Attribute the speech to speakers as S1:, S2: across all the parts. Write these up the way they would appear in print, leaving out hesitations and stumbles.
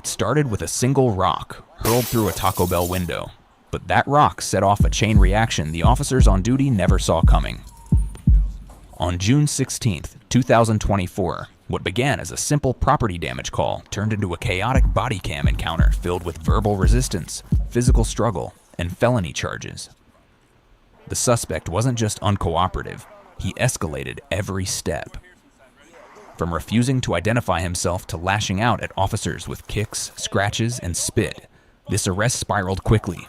S1: It started with a single rock hurled through a Taco Bell window, but that rock set off a chain reaction the officers on duty never saw coming. On June 16, 2024, what began as a simple property damage call turned into a chaotic body cam encounter filled with verbal resistance, physical struggle, and felony charges. The suspect wasn't just uncooperative, he escalated every step. From refusing to identify himself to lashing out at officers with kicks, scratches, and spit, this arrest spiraled quickly,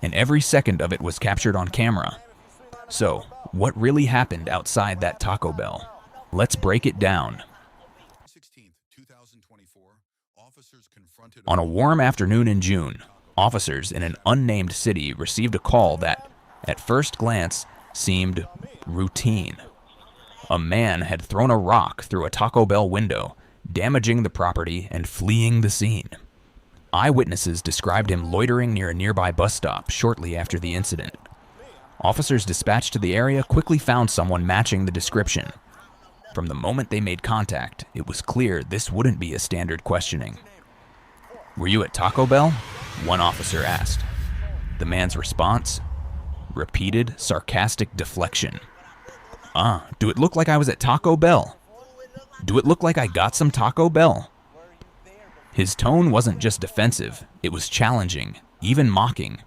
S1: and every second of it was captured on camera. So, what really happened outside that Taco Bell? Let's break it down. On a warm afternoon in June, officers in an unnamed city received a call that, at first glance, seemed routine. A man had thrown a rock through a Taco Bell window, damaging the property and fleeing the scene. Eyewitnesses described him loitering near a nearby bus stop shortly after the incident. Officers dispatched to the area quickly found someone matching the description. From the moment they made contact, it was clear this wouldn't be a standard questioning. "Were you at Taco Bell?" one officer asked. The man's response? Repeated, sarcastic deflection. Do it look like I was at Taco Bell? Do it look like I got some Taco Bell?" His tone wasn't just defensive, it was challenging, even mocking.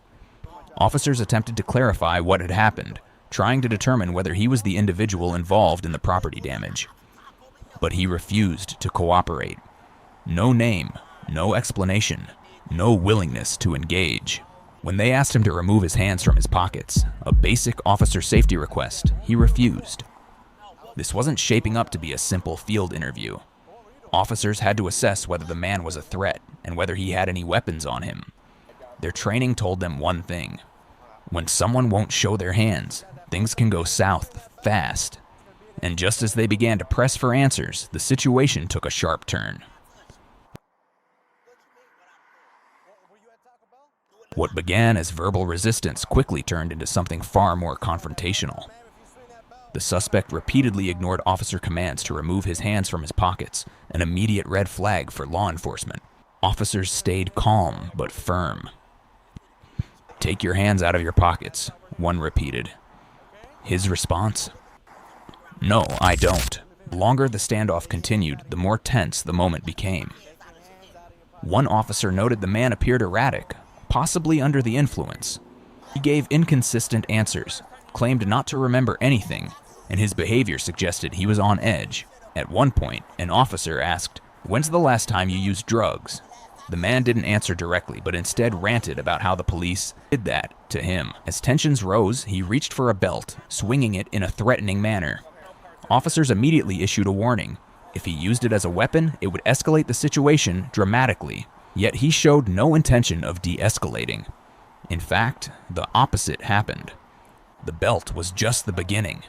S1: Officers attempted to clarify what had happened, trying to determine whether he was the individual involved in the property damage. But he refused to cooperate. No name, no explanation, no willingness to engage. When they asked him to remove his hands from his pockets, a basic officer safety request, he refused. This wasn't shaping up to be a simple field interview. Officers had to assess whether the man was a threat and whether he had any weapons on him. Their training told them one thing: when someone won't show their hands, things can go south fast. And just as they began to press for answers, the situation took a sharp turn. What began as verbal resistance quickly turned into something far more confrontational. The suspect repeatedly ignored officer commands to remove his hands from his pockets, an immediate red flag for law enforcement. Officers stayed calm but firm. "Take your hands out of your pockets," one repeated. His response? "No, I don't." The longer the standoff continued, the more tense the moment became. One officer noted the man appeared erratic, possibly under the influence. He gave inconsistent answers, claimed not to remember anything, and his behavior suggested he was on edge. At one point, an officer asked, "When's the last time you used drugs?" The man didn't answer directly, but instead ranted about how the police did that to him. As tensions rose, he reached for a belt, swinging it in a threatening manner. Officers immediately issued a warning. If he used it as a weapon, it would escalate the situation dramatically. Yet he showed no intention of de-escalating. In fact, the opposite happened. The belt was just the beginning.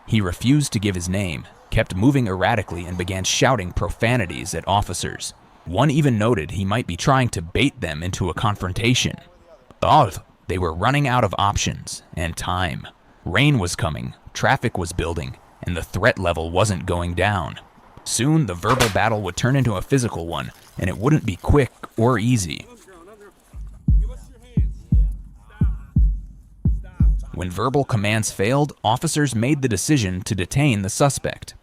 S1: He refused to give his name, kept moving erratically, and began shouting profanities at officers. One even noted he might be trying to bait them into a confrontation. They were running out of options and time. Rain was coming, traffic was building, and the threat level wasn't going down. Soon, the verbal battle would turn into a physical one, and it wouldn't be quick or easy. When verbal commands failed, officers made the decision to detain the suspect.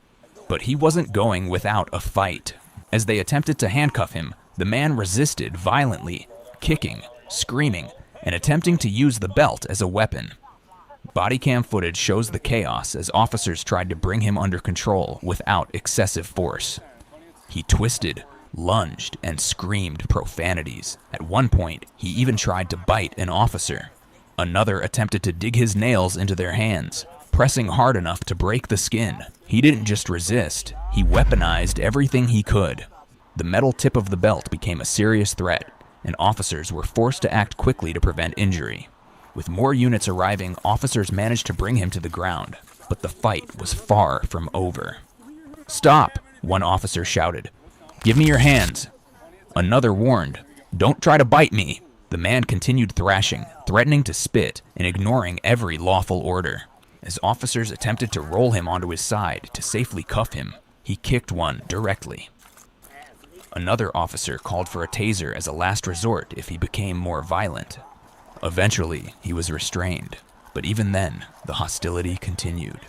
S1: But he wasn't going without a fight. As they attempted to handcuff him, the man resisted violently, kicking, screaming, and attempting to use the belt as a weapon. Body cam footage shows the chaos as officers tried to bring him under control without excessive force. He twisted, lunged, and screamed profanities. At one point, he even tried to bite an officer. Another attempted to dig his nails into their hands, pressing hard enough to break the skin. He didn't just resist, he weaponized everything he could. The metal tip of the belt became a serious threat, and officers were forced to act quickly to prevent injury. With more units arriving, officers managed to bring him to the ground, but the fight was far from over. "Stop!" one officer shouted. "Give me your hands." Another warned, "Don't try to bite me." The man continued thrashing, threatening to spit, and ignoring every lawful order. As officers attempted to roll him onto his side to safely cuff him, he kicked one directly. Another officer called for a taser as a last resort if he became more violent. Eventually, he was restrained, but even then, the hostility continued.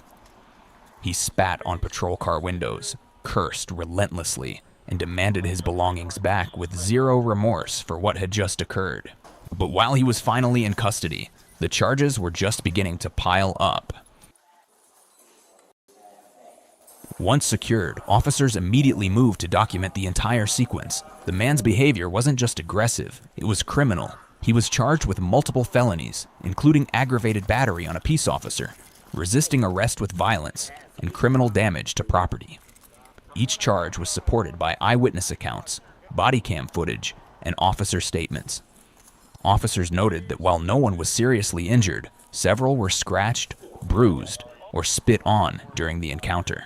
S1: He spat on patrol car windows, cursed relentlessly, and demanded his belongings back with zero remorse for what had just occurred. But while he was finally in custody, the charges were just beginning to pile up. Once secured, officers immediately moved to document the entire sequence. The man's behavior wasn't just aggressive, it was criminal. He was charged with multiple felonies, including aggravated battery on a peace officer, resisting arrest with violence, and criminal damage to property. Each charge was supported by eyewitness accounts, body cam footage, and officer statements. Officers noted that while no one was seriously injured, several were scratched, bruised, or spit on during the encounter.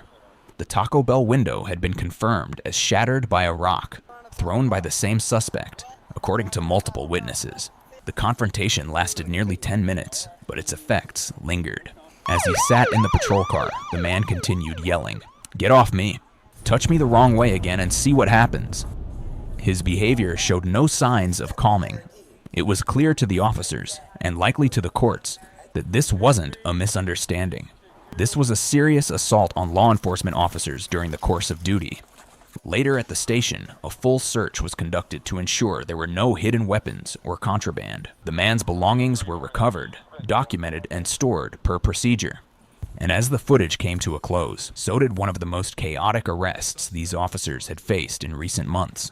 S1: The Taco Bell window had been confirmed as shattered by a rock thrown by the same suspect, according to multiple witnesses. The confrontation lasted nearly 10 minutes, but its effects lingered. As he sat in the patrol car, the man continued yelling, "Get off me! Touch me the wrong way again and see what happens." His behavior showed no signs of calming. It was clear to the officers, and likely to the courts, that this wasn't a misunderstanding. This was a serious assault on law enforcement officers during the course of duty. Later at the station, a full search was conducted to ensure there were no hidden weapons or contraband. The man's belongings were recovered, documented, and stored per procedure. And as the footage came to a close, so did one of the most chaotic arrests these officers had faced in recent months.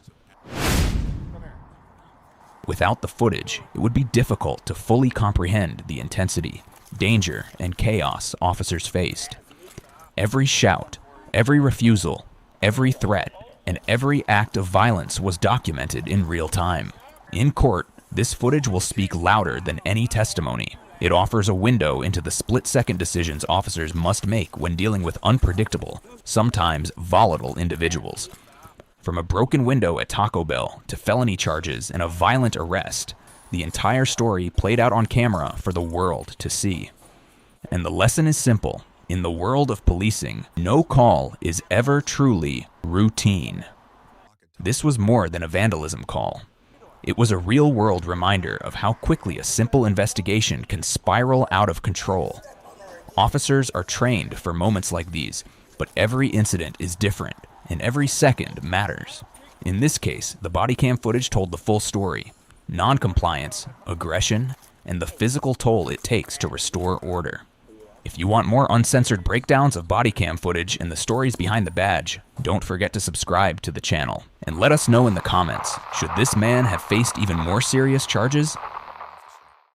S1: Without the footage, it would be difficult to fully comprehend the intensity, danger, and chaos officers faced. Every shout, every refusal, every threat, and every act of violence was documented in real time. In court, this footage will speak louder than any testimony. It offers a window into the split-second decisions officers must make when dealing with unpredictable, sometimes volatile individuals. From a broken window at Taco Bell to felony charges and a violent arrest, the entire story played out on camera for the world to see. And the lesson is simple. In the world of policing, no call is ever truly routine. This was more than a vandalism call. It was a real-world reminder of how quickly a simple investigation can spiral out of control. Officers are trained for moments like these, but every incident is different, and every second matters. In this case, the body cam footage told the full story: non-compliance, aggression, and the physical toll it takes to restore order. If you want more uncensored breakdowns of body cam footage and the stories behind the badge, don't forget to subscribe to the channel. And let us know in the comments, should this man have faced even more serious charges?